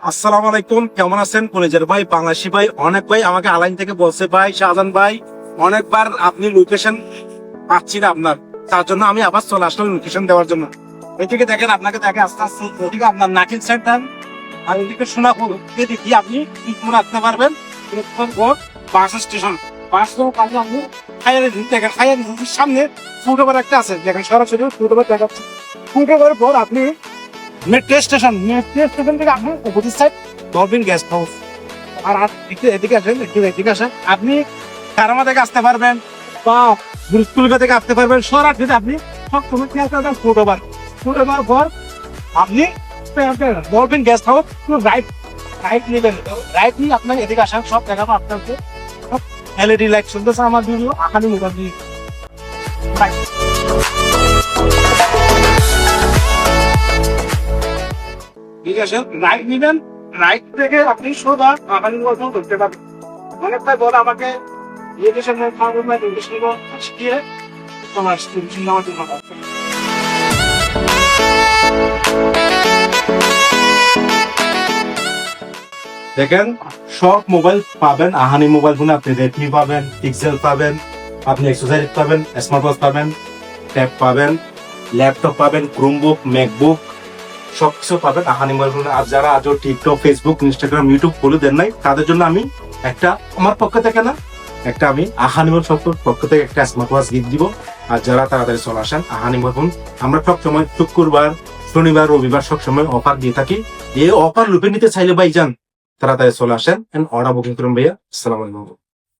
আসসালামু আলাইকুম, কেমন আছেন? কলেজের ভাই, বাংলাদেশি ভাই, অনেক ভাই আমাকে আলাইন থেকে বলছে, ভাই শাহজাহান ভাই অনেকবার আপনি লোকেশন পাচ্ছি না আপনার, তার জন্য আমি আবার চলে আসলাম লোকেশন দেওয়ার জন্য। এদিকে দেখেন, আপনাকে দেখে আস্তে আস্তে ওদিকে আপনার নাকিল সেন্টার আর ওদিকে সোনাপুর দেখি আপনি আসতে পারবেন। বাস স্টেশন, বাস আপনি দেখেন সামনে ফুটওভার একটা আছে, দেখেন সরাসরি ফুটওভার দেখাচ্ছে। ফুটওভারের পর আপনি মেট্রো স্টেশন থেকে আপনি opposite side dolphin guest house. আর এদিকে আসেন, এদিকে আসেন, আপনি কারামা থেকে আসতে পারবেন বা বুরুজকুলিকা থেকে আসতে পারবেন। সরাসরি আপনি সব সময় ফুটওভার পর আপনি ডলফিন গেস্ট হাউস রাইট নেবেন। রাইট নিয়ে আপনার এদিকে আসেন, সব দেখাবো আপনাকে। এলইডি লাইট চলতেছে আমার ভিডিও আখানি মোবাইল দিয়ে। ঠিক আছে, রাইট নিবেন, রাইট থেকে আপনি সোজা আখানি মোবাইল ধরতে পারবেন। অনেকটাই বলে আমাকে শিখিয়ে তোমার নেওয়ার জন্য। দেখেন সব মোবাইল পাবেন আহানি মোবাইল ফোনে। আপনি রেডমি পাবেন, পিক্সেল পাবেন, আপনি এক্সারসাইজ পাবেন, স্মার্ট ওয়াচ পাবেন, ট্যাব পাবেন, ল্যাপটপ পাবেন, ক্রোমবুক, ম্যাকবুক সবকিছু পাবেন আহানি মোবাইল ফোনে। আর যারা আজও টিকটক, ফেসবুক, ইনস্টাগ্রাম, ইউটিউব খুলে দেন নাই, তাদের জন্য আমি একটা আমার পক্ষ থেকে না একটা আমি আহানি মোবাইল শপের পক্ষ থেকে একটা স্মার্ট ওয়াচ গিফট দিব। আর যারা তাড়াতাড়ি চলে আসেন আহানি মোবাইল ফোন, আমরা সবসময় শুক্রবার, শনিবার, রবিবার সবসময় অফার দিয়ে থাকি। এই অফার লুপে নিতে চাইলে ভাই যান, তাড়াতাড়ি চলে আসেন, অর্ডার বুকিং করুন ভাইয়া। আসসালামু আলাইকুম।